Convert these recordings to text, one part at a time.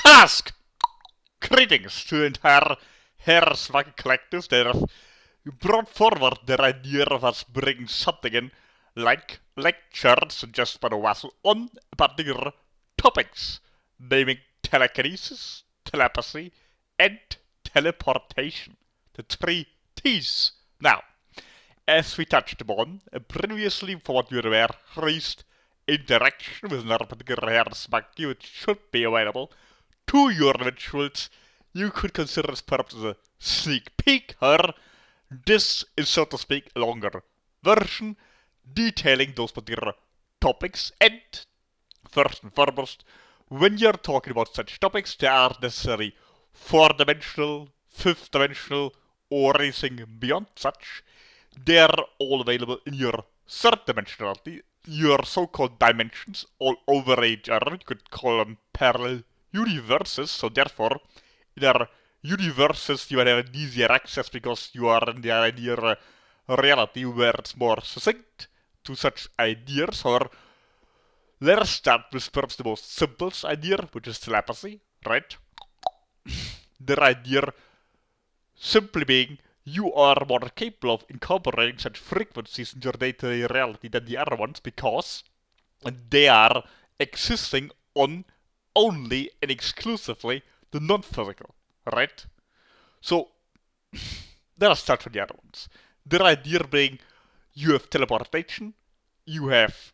Kalask! Greetings to the entire Herrswag collective that have brought forward their idea of us bringing something in like lectures suggested by the Wassel on particular topics, naming telekinesis, telepathy, and teleportation. The three T's. Now, as we touched upon previously, for what you're aware, raised interaction with another particular Herrswag which should be available to your rituals, you could consider this perhaps as a sneak peek, or this is, so to speak, a longer version detailing those particular topics. And first and foremost, when you're talking about such topics, they are necessarily 4-dimensional, 5th-dimensional, or anything beyond such. They are all available in your 3rd dimensionality, your so-called dimensions all over each other. You could call them parallel universes, so therefore, in our universes you will have an easier access because you are in the idea reality where it's more succinct to such ideas. Or let's start with perhaps the most simplest idea, which is telepathy, right? The idea simply being you are more capable of incorporating such frequencies in your day-to-day reality than the other ones because they are existing on only and exclusively the non-physical, right? So, let us start with the other ones. The idea being you have teleportation, you have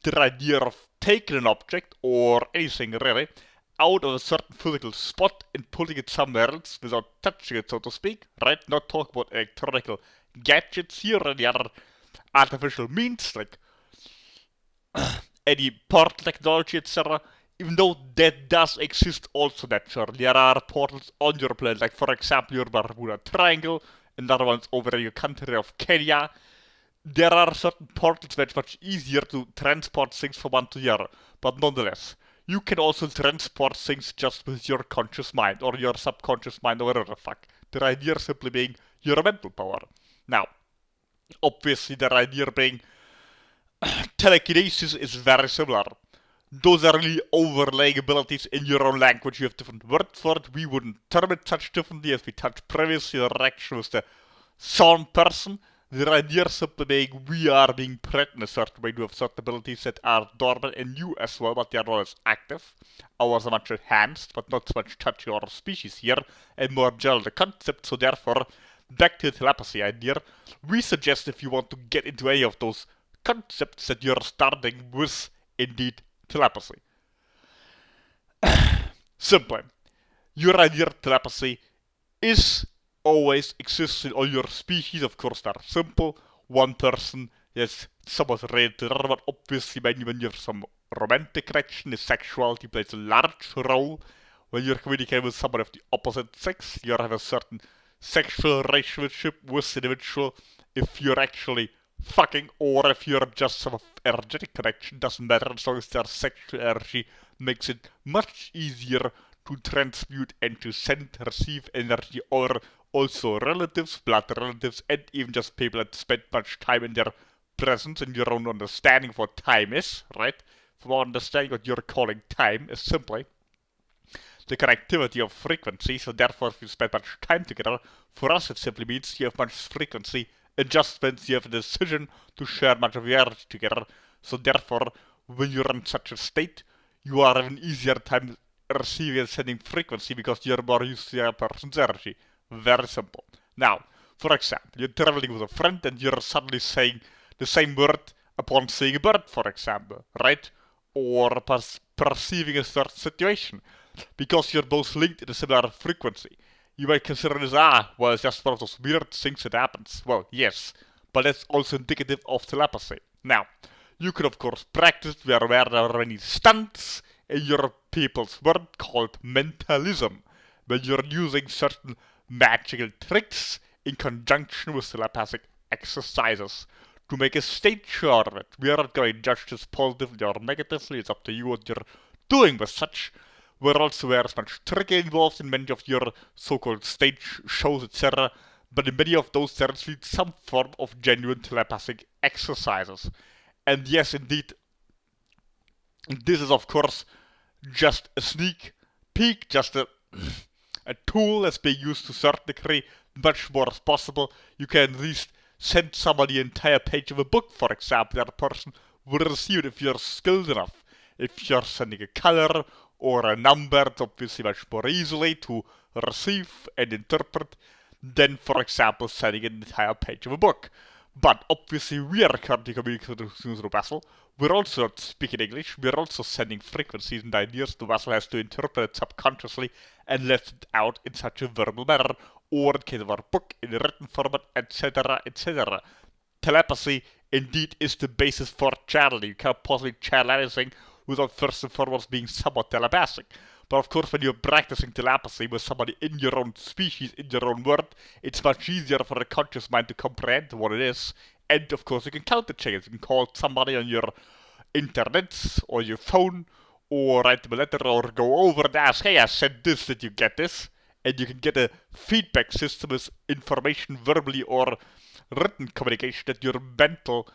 the idea of taking an object or anything really out of a certain physical spot and putting it somewhere else without touching it, so to speak, right? Not talk about electronical gadgets here and the other artificial means like any portal technology, etc. Even though that does exist also naturally. There are portals on your planet, like for example your Bermuda Triangle, another one's over in your country of Kenya. There are certain portals where it's much easier to transport things from one to the other, but nonetheless, you can also transport things just with your conscious mind, or your subconscious mind, or whatever the fuck. The idea simply being your mental power. Now, obviously the idea being telekinesis is very similar. Those are really overlaying abilities in your own language. You have different words for it. We wouldn't term it such differently as we touched previously. The reaction was the sound person. The idea simply being we are being bred in a certain way to have certain abilities that are dormant in you as well, but they are not as active. Ours are much enhanced, but not so much touching our species here, and more general the concept. So therefore, back to the telepathy idea, we suggest if you want to get into any of those concepts that you're starting with, indeed, telepathy. Simply, your idea of telepathy is always exists in all your species. Of course, they're simple. One person is somewhat related to the other, but obviously when you have some romantic connection, the sexuality plays a large role. When you're communicating with someone of the opposite sex, you have a certain sexual relationship with the individual. If you're actually fucking, or if you're just some energetic connection, doesn't matter as long as their sexual energy makes it much easier to transmute and to send, receive energy, or also relatives, blood relatives, and even just people that spend much time in their presence and your own understanding of what time is, right? From our understanding, what you're calling time is simply the connectivity of frequency, so therefore if you spend much time together, for us it simply means you have much frequency adjustments, you have a decision to share much of your energy together, so therefore when you're in such a state, you are having an easier time receiving and sending frequency because you're more used to the other person's energy. Very simple. Now, for example, you're traveling with a friend and you're suddenly saying the same word upon seeing a bird, for example, right? Or perceiving a certain situation, because you're both linked in a similar frequency. You might consider this, well, it's just one of those weird things that happens. Well, yes, but that's also indicative of telepathy. Now, you could of course practice where there are many stunts in your people's world called mentalism, where you're using certain magical tricks in conjunction with telepathic exercises to make a state sure of it. We are not going to judge this positively or negatively, it's up to you what you're doing with such. We're also very much trickery involved in many of your so-called stage shows, etc. But in many of those there is some form of genuine telepathic exercises. And yes, indeed, this is of course just a sneak peak, just a tool that's being used to a certain degree. Much more is possible. You can at least send somebody the entire page of a book, for example, that a person would receive it if you're skilled enough. If you're sending a color or a number, it's obviously much more easily to receive and interpret than, for example, sending an entire page of a book. But obviously we are currently communicating through the vessel. We're also not speaking English, we're also sending frequencies and ideas. The vessel has to interpret it subconsciously and let it out in such a verbal manner, or in case of our book, in a written format, etc., etc. Telepathy indeed is the basis for channeling. You can't possibly channel anything without first and foremost being somewhat telepathic. But of course, when you're practicing telepathy with somebody in your own species, in your own world, it's much easier for the conscious mind to comprehend what it is. And of course, you can counter-check it. You can call somebody on your internet or your phone, or write them a letter, or go over and ask, hey, I said this, did you get this? And you can get a feedback system as information, verbally or written communication, that your mental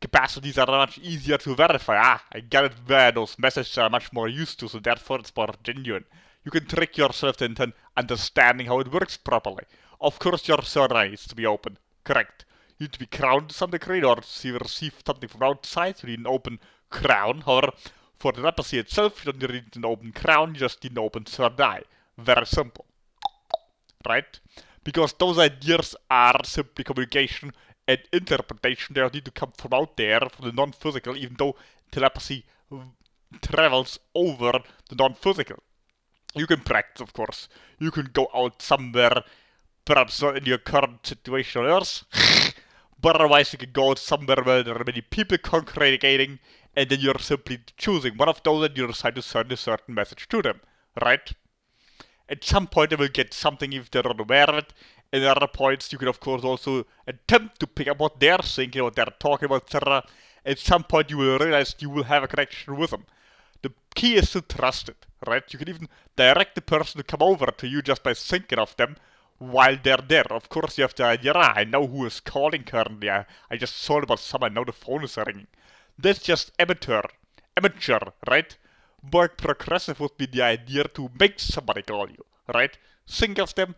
capacities are much easier to verify. I get it where those messages are much more used to, so therefore it's more genuine. You can trick yourself into understanding how it works properly. Of course, your third eye needs to be open. Correct. You need to be crowned to some degree in order to receive something from outside. You need an open crown. However, for the telepathy itself, you don't need an open crown, you just need an open third eye. Very simple. Right? Because those ideas are simply communication and interpretation. They need to come from out there, from the non-physical, even though telepathy travels over the non-physical. You can practice, of course. You can go out somewhere, perhaps not in your current situation on Earth, but otherwise you can go out somewhere where there are many people congregating, and then you're simply choosing one of those and you decide to send a certain message to them, right? At some point they will get something if they're not aware of it. At other points you can of course also attempt to pick up what they're thinking, what they're talking about, etc. At some point you will realize you will have a connection with them. The key is to trust it, right? You can even direct the person to come over to you just by thinking of them while they're there. Of course you have the idea, I know who is calling currently, I just thought about someone, now the phone is ringing. That's just amateur, right? More progressive would be the idea to make somebody call you, right? Think of them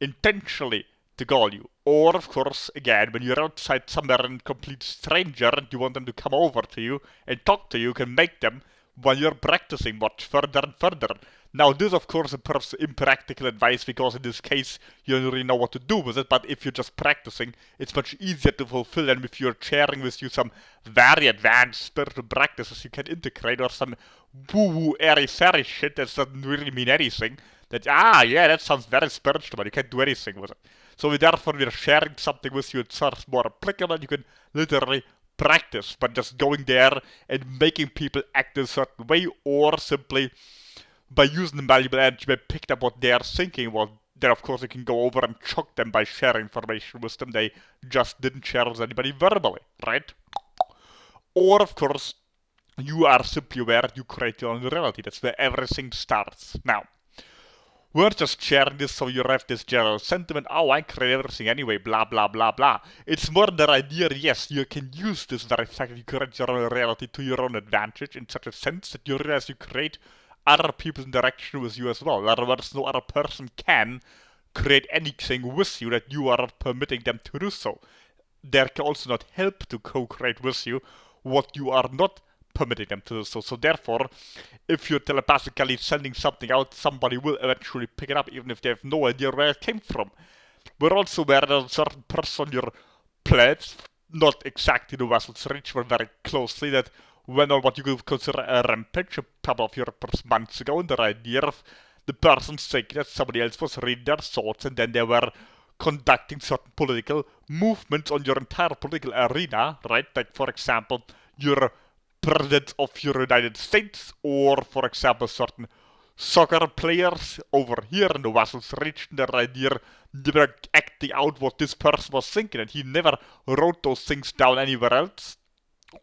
intentionally to call you. Or, of course, again, when you're outside somewhere and a complete stranger and you want them to come over to you and talk to you, you can make them while you're practicing much further and further. Now, this, of course, is impractical advice because in this case, you don't really know what to do with it, but if you're just practicing, it's much easier to fulfill than if you're sharing with you some very advanced spiritual practices you can integrate, or some woo-woo, airy-fairy shit that doesn't really mean anything. That, yeah, that sounds very spiritual, but you can't do anything with it. So therefore, we're sharing something with you, it sounds more applicable, you can literally practice, but just going there and making people act in a certain way, or simply by using the valuable energy, by picking up what they are thinking, well, then of course you can go over and shock them by sharing information with them they just didn't share with anybody verbally, right? Or of course, you are simply aware you create your own reality. That's where everything starts. Now, we're just sharing this so you have this general sentiment, I create everything anyway, blah blah blah blah. It's more the idea, yes, you can use this very fact that you create your own reality to your own advantage, in such a sense that you realize you create other people's interaction with you as well. In other words, no other person can create anything with you that you are not permitting them to do so. They can also not help to co-create with you what you are not permitting them to do so. So therefore, if you're telepathically sending something out, somebody will eventually pick it up, even if they have no idea where it came from. We're also aware that a certain person on your planet, not exactly the vessel's reach, but very closely, that went on what you could consider a rampage a couple of months ago, and the idea of the person thinking that somebody else was reading their thoughts, and then they were conducting certain political movements on your entire political arena, right? Like, for example, your president of your United States, or, for example, certain soccer players over here in the vessel's region. The idea they were acting out what this person was thinking, and he never wrote those things down anywhere else,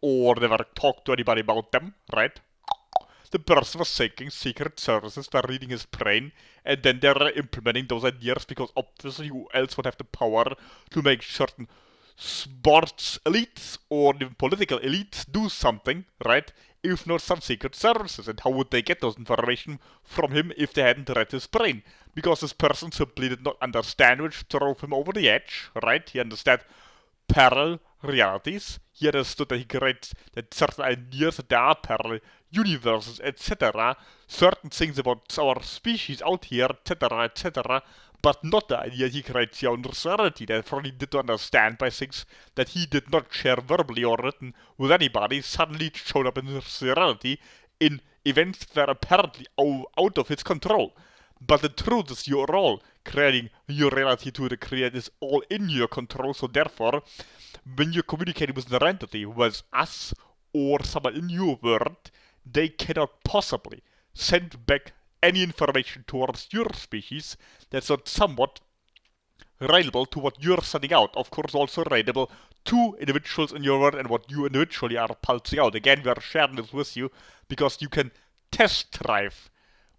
or never talked to anybody about them, right? The person was thinking secret services were reading his brain, and then they were implementing those ideas, because obviously who else would have the power to make certain sports elites or even political elites do something, right? if not some secret services? And how would they get those information from him if they hadn't read his brain? Because this person simply did not understand, which drove him over the edge, right? He understood parallel realities. He understood that he creates that certain ideas that there are parallel universes, etc. Certain things about our species out here, etc., etc. But not the idea he creates your own reality. Therefore, he did understand by things that he did not share verbally or written with anybody. Suddenly showed up in his reality in events that are apparently out of his control. But the truth is, you're all creating your reality to the create is all in your control. So therefore, when you're communicating with an entity, whether us or someone in your world, they cannot possibly send back any information towards your species that's not somewhat relatable to what you're sending out. Of course, also relatable to individuals in your world and what you individually are pulsing out. Again, we are sharing this with you because you can test drive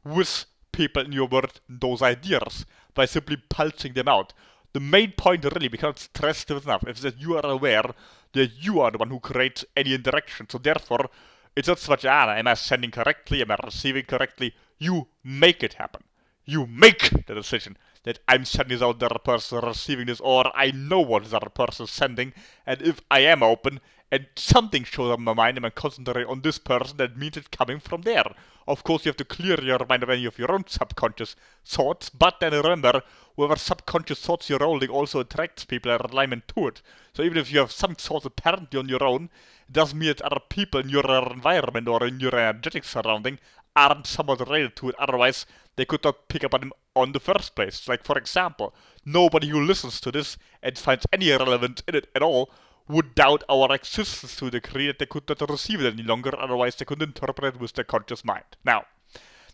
with people in your world those ideas by simply pulsing them out. The main point really, because stressed enough, is that you are aware that you are the one who creates any interaction. So therefore, it's not so much, am I sending correctly, am I receiving correctly? You make it happen. You make the decision that I'm sending this out, the other person receiving this, or I know what the other person is sending, and if I am open, and something shows up in my mind and I concentrate on this person, that means it's coming from there. Of course, you have to clear your mind of any of your own subconscious thoughts, but then remember, whatever subconscious thoughts you're holding also attracts people in alignment to it. So even if you have some thoughts apparently on your own, it doesn't mean that other people in your environment or in your energetic surrounding aren't somewhat related to it, otherwise they could not pick up on them on the first place. Like, for example, nobody who listens to this and finds any relevance in it at all would doubt our existence to the degree that they could not receive it any longer, otherwise they could interpret it with their conscious mind. Now,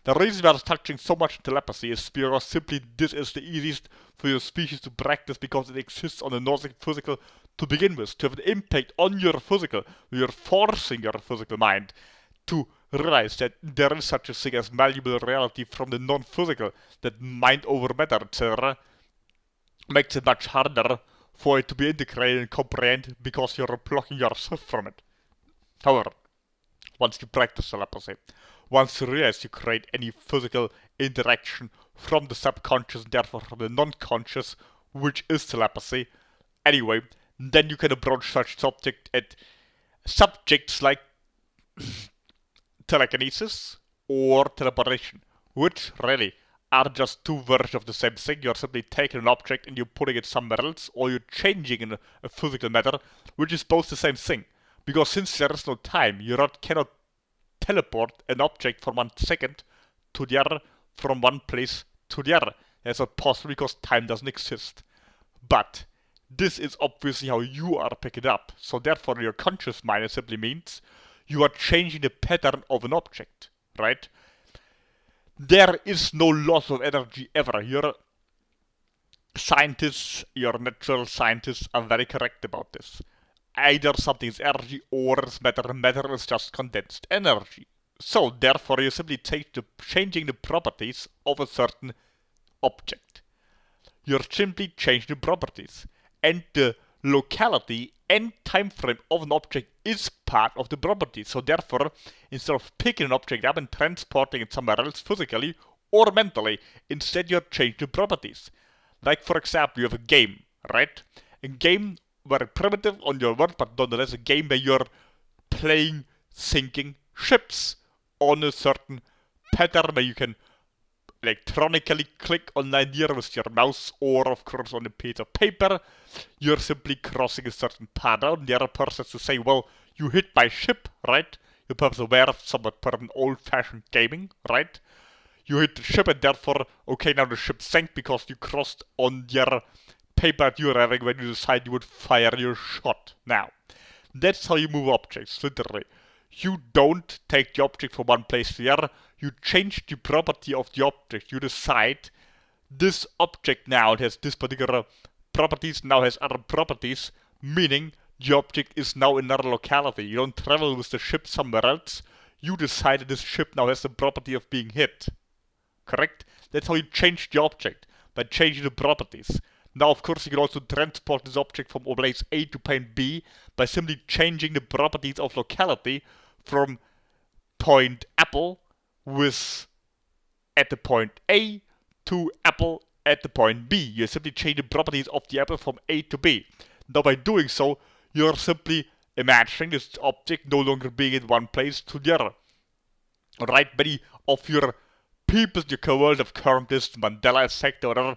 the reason we are touching so much telepathy is because simply this is the easiest for your species to practice, because it exists on the non-physical to begin with. To have an impact on your physical, you're forcing your physical mind to realize that there is such a thing as malleable reality from the non-physical, that mind over matter, etc., makes it much harder for it to be integrated and comprehend, because you're blocking yourself from it. However, once you practice telepathy, once you realize you create any physical interaction from the subconscious and therefore from the non-conscious, which is telepathy, anyway, then you can approach such subjects like telekinesis or teleportation, which really are just two versions of the same thing. You're simply taking an object and you're putting it somewhere else, or you're changing in a physical matter, which is both the same thing. Because since there is no time, you cannot teleport an object from 1 second to the other, from one place to the other. That's not possible because time doesn't exist. But this is obviously how you are picking it up. So therefore, your conscious mind, it simply means you are changing the pattern of an object, right? There is no loss of energy ever. Your scientists, your natural scientists are very correct about this. Either something is energy or it's matter. Matter is just condensed energy. So therefore you simply changing the properties of a certain object. You're simply changing the properties. And the locality and time frame of an object is part of the property. So therefore, instead of picking an object up and transporting it somewhere else physically or mentally, instead you're changing the properties. Like, for example, you have a game, right? A game very primitive on your word, but nonetheless a game where you're playing sinking ships on a certain pattern where you can electronically click on an idea with your mouse, or of course on a piece of paper. You're simply crossing a certain pattern. The other person has to say, well, you hit my ship, right? You're perhaps aware of somewhat old-fashioned gaming, right? You hit the ship and therefore, okay, now the ship sank because you crossed on the other paper that you're having when you decide you would fire your shot. Now, that's how you move objects, literally. You don't take the object from one place to the other. You change the property of the object. You decide this object now has this particular properties, now has other properties, meaning the object is now in another locality. You don't travel with the ship somewhere else. You decide that this ship now has the property of being hit. Correct? That's how you change the object, by changing the properties. Now, of course, you can also transport this object from place A to point B by simply changing the properties of locality from point apple with at the point A to apple at the point B. You simply change the properties of the apple from A to B. Now by doing so, you're simply imagining this object no longer being in one place to the other. Right? Many of your people in your world have termed this Mandela effect or whatever.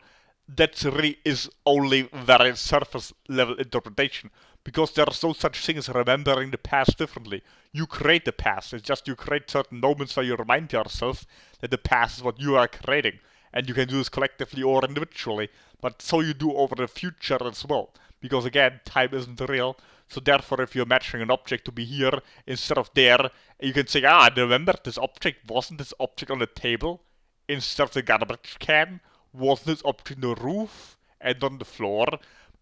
That really is only very surface level interpretation, because there is no such thing as remembering the past differently. You create the past. It's just you create certain moments where you remind yourself that the past is what you are creating, and you can do this collectively or individually, but so you do over the future as well, because again, time isn't real. So therefore, if you're imagining an object to be here instead of there, you can say, remember, this object wasn't this object on the table instead of the garbage can? Wasn't this object on the roof and on the floor?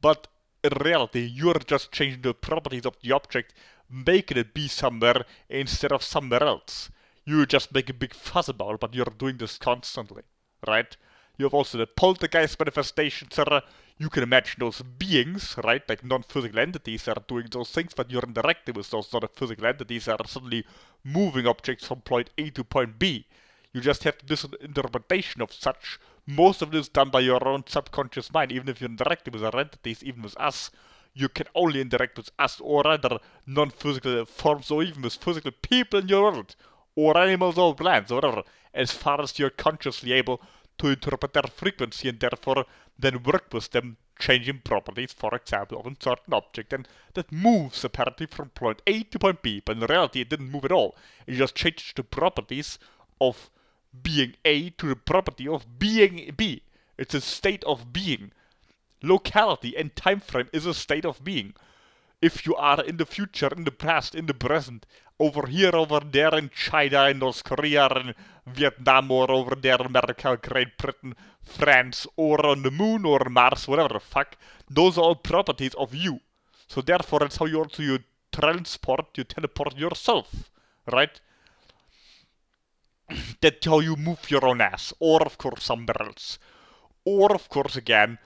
But in reality, you're just changing the properties of the object, making it be somewhere instead of somewhere else. You just make a big fuss about it, but you're doing this constantly, right? You have also the poltergeist manifestations, etc. You can imagine those beings, right, like non-physical entities that are doing those things, but you're interacting with those non-physical entities that are suddenly moving objects from point A to point B. You just have this interpretation of such. Most of it is done by your own subconscious mind. Even if you're interacting with other entities, even with us, you can only interact with us or other non-physical forms, or even with physical people in your world, or animals or plants, or whatever, as far as you're consciously able to interpret their frequency and therefore then work with them, changing properties, for example, of a certain object, and that moves apparently from point A to point B, but in reality it didn't move at all. It just changed the properties of being A to the property of being B. It's a state of being. Locality and time frame is a state of being. If you are in the future, in the past, in the present, over here, over there in China, in North Korea, in Vietnam, or over there in America, Great Britain, France, or on the moon, or Mars, whatever the fuck, those are all properties of you. So therefore, it's how you teleport yourself, right? That's how you move your own ass, or of course somewhere else. Or of course again,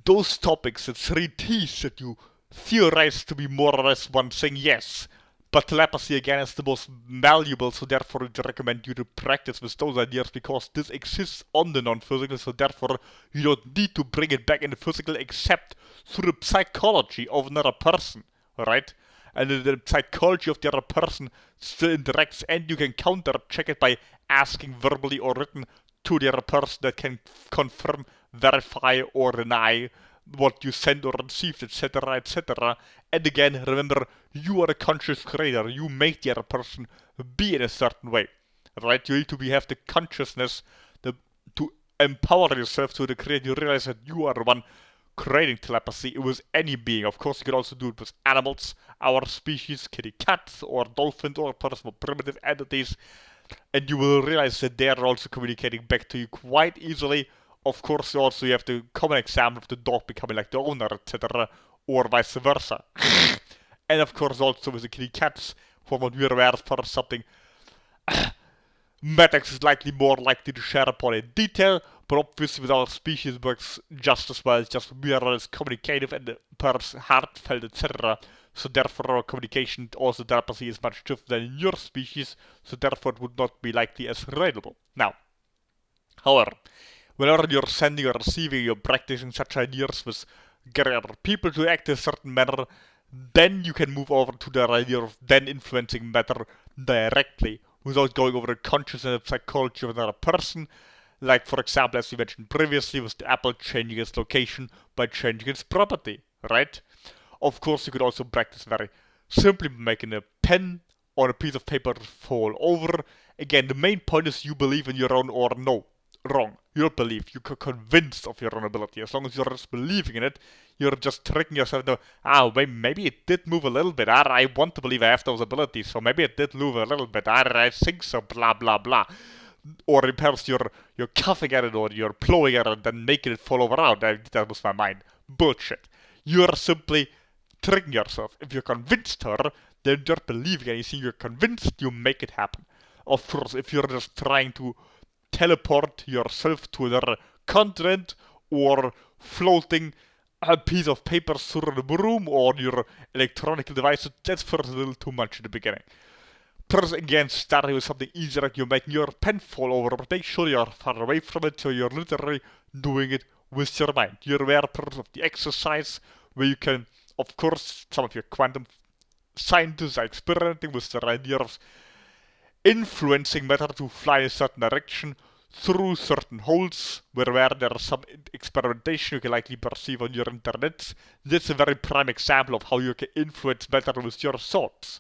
those topics, the 3 T's that you theorize to be more or less one thing, yes. But telepathy again is the most valuable, so therefore I would recommend you to practice with those ideas, because this exists on the non-physical, so therefore you don't need to bring it back in the physical except through the psychology of another person, right? And the psychology of the other person still interacts, and you can counter check it by asking verbally or written to the other person that can confirm, verify, or deny what you send or received, etc., etc. And again, remember, you are a conscious creator. You make the other person be in a certain way, right? You need to have the consciousness to empower yourself to the create. You realize that you are the one creating telepathy with any being. Of course, you can also do it with animals, our species, kitty cats, or dolphins, or more primitive entities, and you will realize that they are also communicating back to you quite easily. Of course, also you have the common example of the dog becoming like the owner, etc., or vice versa. And of course, also with the kitty cats, from what we are aware for something, Maddox is more likely to share upon in detail, but obviously with our species works just as well. It's just we are as communicative and perhaps heartfelt, etc. So therefore our communication, also telepathy, is much different than in your species, so therefore it would not be likely as relatable. Now, however, whenever you're sending or receiving, you're practicing such ideas with getting other people to act in a certain manner, then you can move over to the idea of then influencing matter directly, without going over the consciousness and psychology of another person. Like, for example, as we mentioned previously, with the apple changing its location by changing its property, right? Of course, you could also practice very simply by making a pen or a piece of paper fall over. Again, the main point is you believe in your own, or no, wrong. You don't believe. You're convinced of your own ability. As long as you're just believing in it, you're just tricking yourself to, maybe it did move a little bit. I want to believe I have those abilities, so maybe it did move a little bit. I think so, blah, blah, blah. Or perhaps you're coughing at it, or you're blowing at it, then making it fall over out. That was my mind. Bullshit. You're simply tricking yourself. If you're convinced her, then you're believing anything. You're convinced, you make it happen. Of course, if you're just trying to teleport yourself to another continent, or floating a piece of paper through the room, or your electronic devices, that's for a little too much in the beginning. Plus, again, starting with something easier, like you're making your pen fall over, but make sure you're far away from it, so you're literally doing it with your mind. You're aware of the exercise, where you can, of course, some of your quantum scientists are experimenting with the idea of influencing matter to fly in a certain direction through certain holes, where there is some experimentation you can likely perceive on your internet. That's a very prime example of how you can influence matter with your thoughts.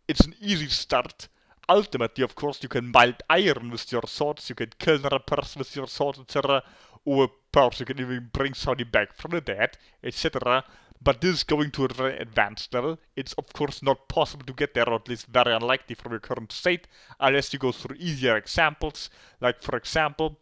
It's an easy start. Ultimately, of course, you can melt iron with your thoughts, you can kill another person with your thoughts, etc. Or perhaps you can even bring somebody back from the dead, etc. But this is going to a very advanced level. It's of course not possible to get there, or at least very unlikely from your current state, unless you go through easier examples. Like, for example,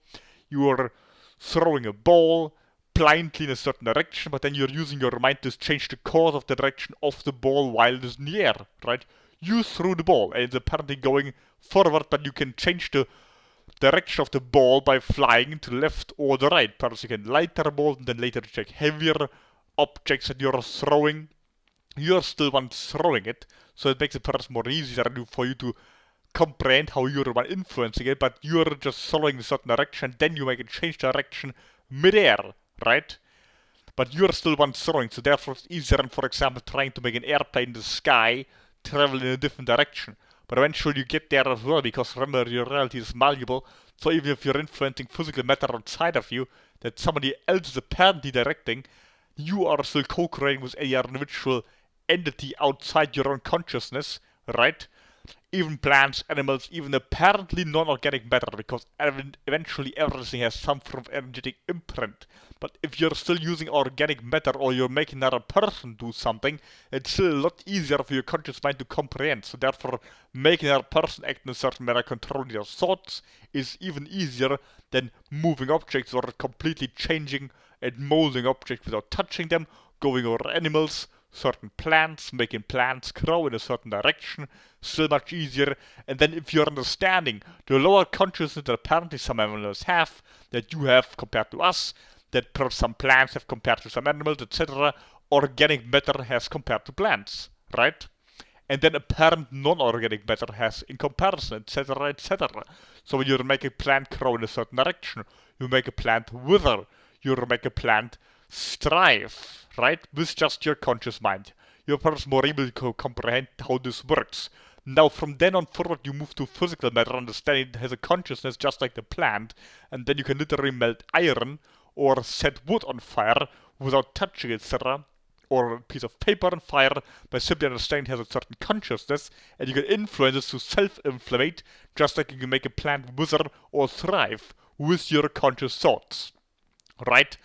you are throwing a ball blindly in a certain direction, but then you're using your mind to change the course of the direction of the ball while it is in the air, right? You threw the ball, and it's apparently going forward, but you can change the direction of the ball by flying to the left or the right. Perhaps you can lighter the ball, and then later check heavier objects that you're throwing. You're still one throwing it, so it makes it perhaps more easier for you to comprehend how you're one influencing it, but you're just throwing in a certain direction, then you make it change direction mid-air, right? But you're still one throwing, so therefore it's easier than, for example, trying to make an airplane in the sky travel in a different direction. But eventually you get there as well, because remember, your reality is malleable, so even if you're influencing physical matter outside of you, that somebody else is apparently directing, you are still co-creating with any individual entity outside your own consciousness, right? Even plants, animals, even apparently non-organic matter, because eventually everything has some form of energetic imprint. But if you're still using organic matter, or you're making another person do something, it's still a lot easier for your conscious mind to comprehend. So therefore, making another person act in a certain manner, controlling their thoughts, is even easier than moving objects or completely changing and molding objects without touching them, going over animals, certain plants, making plants grow in a certain direction, still much easier. And then if you're understanding the lower consciousness that apparently some animals have, that you have compared to us, that perhaps some plants have compared to some animals, etc., organic matter has compared to plants, right? And then apparent non-organic matter has in comparison, etc., etc. So when you make a plant grow in a certain direction, you make a plant wither, you make a plant strive, right? With just your conscious mind. You're perhaps more able to comprehend how this works. Now, from then on forward, you move to physical matter, understanding it has a consciousness just like the plant, and then you can literally melt iron or set wood on fire without touching it, etc. Or a piece of paper on fire by simply understanding it has a certain consciousness, and you can influence it to self-inflammate, just like you can make a plant wither or thrive with your conscious thoughts, right?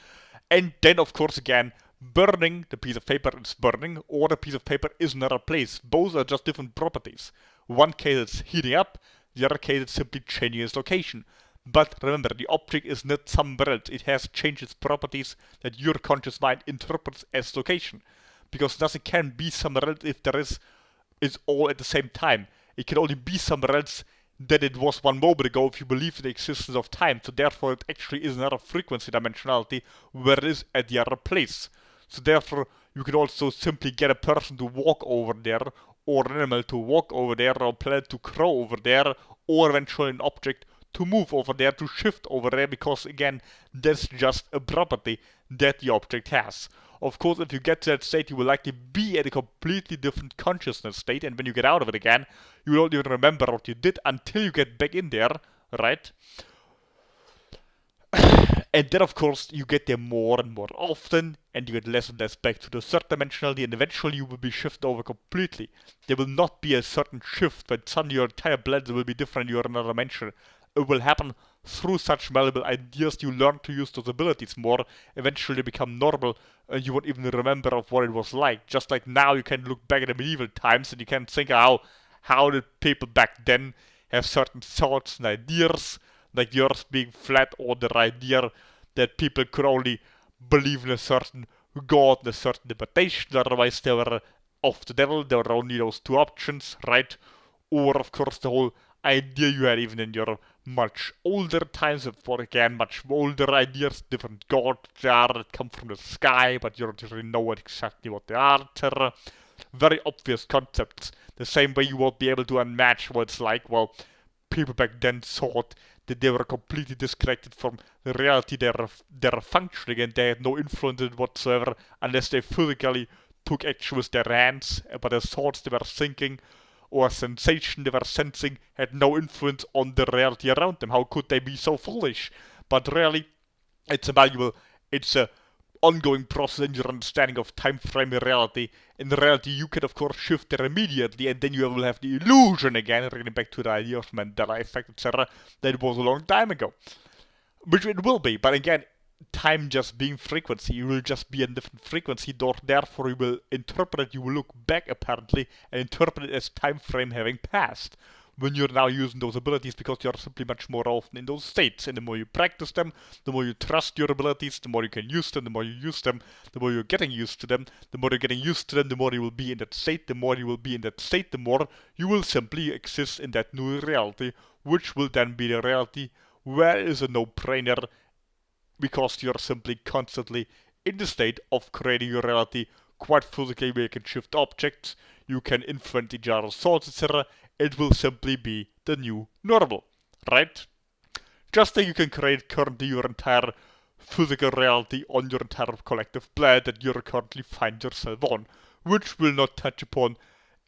And then, of course, again, burning the piece of paper is burning, or the piece of paper is in another place. Both are just different properties. One case it's heating up, the other case it's simply changing its location. But remember, the object is not somewhere else. It has changed its properties that your conscious mind interprets as location. Because nothing can be somewhere else if there is all at the same time. It can only be somewhere else than it was one moment ago if you believe in the existence of time. So therefore it actually is another frequency dimensionality where it is at the other place. So therefore you can also simply get a person to walk over there, or an animal to walk over there, or a plant to grow over there, or eventually an object to move over there, to shift over there, because again, that's just a property that the object has. Of course, if you get to that state, you will likely be at a completely different consciousness state, and when you get out of it again, you won't even remember what you did until you get back in there, right? And then, of course, you get there more and more often, and you get less and less back to the third dimensionality, and eventually you will be shifted over completely. There will not be a certain shift, but suddenly your entire blend will be different, you're in another dimension. It will happen through such malleable ideas. You learn to use those abilities more, eventually become normal, and you won't even remember of what it was like. Just like now you can look back at the medieval times and you can think how did people back then have certain thoughts and ideas, like the earth being flat, or the idea that people could only believe in a certain god and a certain interpretation, otherwise they were of the devil. There were only those two options, right? Or of course the whole idea you had even in your much older times, for again much older ideas, different gods there that come from the sky, but you don't really know exactly what they are, etc. very obvious concepts. The same way you won't be able to unmatch what it's like. Well, people back then thought that they were completely disconnected from the reality they're functioning, and they had no influence in it whatsoever unless they physically took action with their hands, but the thoughts they were thinking or sensation they were sensing had no influence on the reality around them. How could they be so foolish? But really, it's a ongoing process in your understanding of time frame and reality. In reality, you can of course shift there immediately, and then you will have the illusion again, relating back to the idea of Mandela effect, etc., that it was a long time ago. Which it will be, but again, time just being frequency, you will just be a different frequency, therefore you will interpret it, you will look back apparently, and interpret it as time frame having passed. When you're now using those abilities, because you're simply much more often in those states, and the more you practice them, the more you trust your abilities, the more you can use them, the more you use them, the more you're getting used to them, the more you're getting used to them, the more you will be in that state, the more you will be in that state, the more you will simply exist in that new reality, which will then be the reality where it is a no-brainer, because you're simply constantly in the state of creating your reality quite physically, where you can shift objects, you can influence each other's thoughts, etc. It will simply be the new normal, right? Just like you can create currently your entire physical reality on your entire collective plan that you currently find yourself on, which we'll not touch upon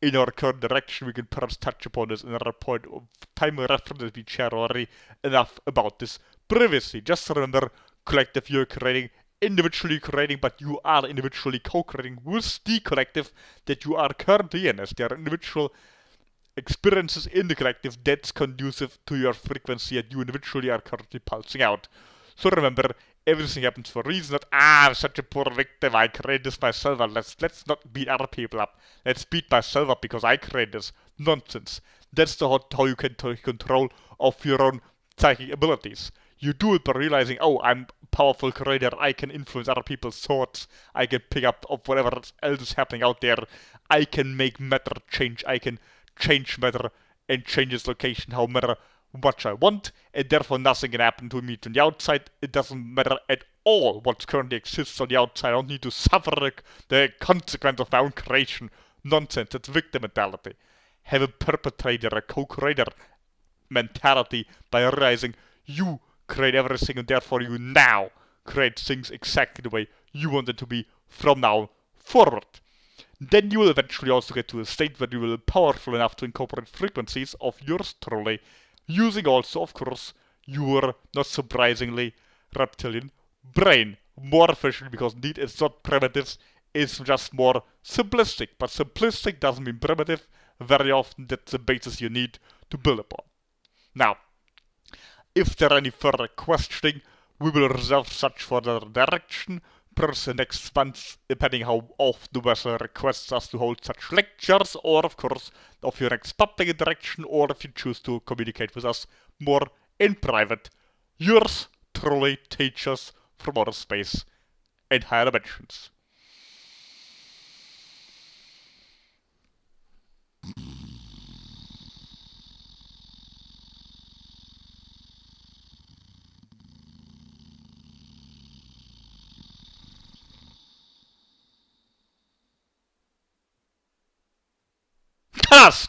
in our current direction. We can perhaps touch upon this in another point of time reference, as we shared already enough about this previously. Just remember, collective you're creating, individually creating, but you are individually co-creating with the collective that you are currently in, as there are individual experiences in the collective that's conducive to your frequency that you individually are currently pulsing out. So remember, everything happens for a reason. Not, I'm such a poor victim, I created this myself, and let's not beat other people up. Let's beat myself up because I created this. Nonsense. That's how you can take control of your own psychic abilities. You do it by realizing, oh, I'm a powerful creator, I can influence other people's thoughts, I can pick up of whatever else is happening out there, I can make matter change, I can change matter and change its location how matter much I want, and therefore nothing can happen to me from the outside. It doesn't matter at all what currently exists on the outside. I don't need to suffer the consequence of my own creation. Nonsense, it's victim mentality. Have a perpetrator, a co-creator mentality by realizing you create everything and therefore you now create things exactly the way you want it to be from now forward. Then you will eventually also get to a state where you will be powerful enough to incorporate frequencies of yours truly, using also, of course, your, not surprisingly, reptilian brain. More efficient, because indeed it's not primitive, it's just more simplistic. But simplistic doesn't mean primitive. Very often that's the basis you need to build upon. Now, if there are any further questioning, we will reserve such for the direction. Perhaps the next month, depending how often the vessel requests us to hold such lectures, or of course, of your next public interaction, or if you choose to communicate with us more in private. Yours truly, teachers from outer space and higher dimensions. Kalask!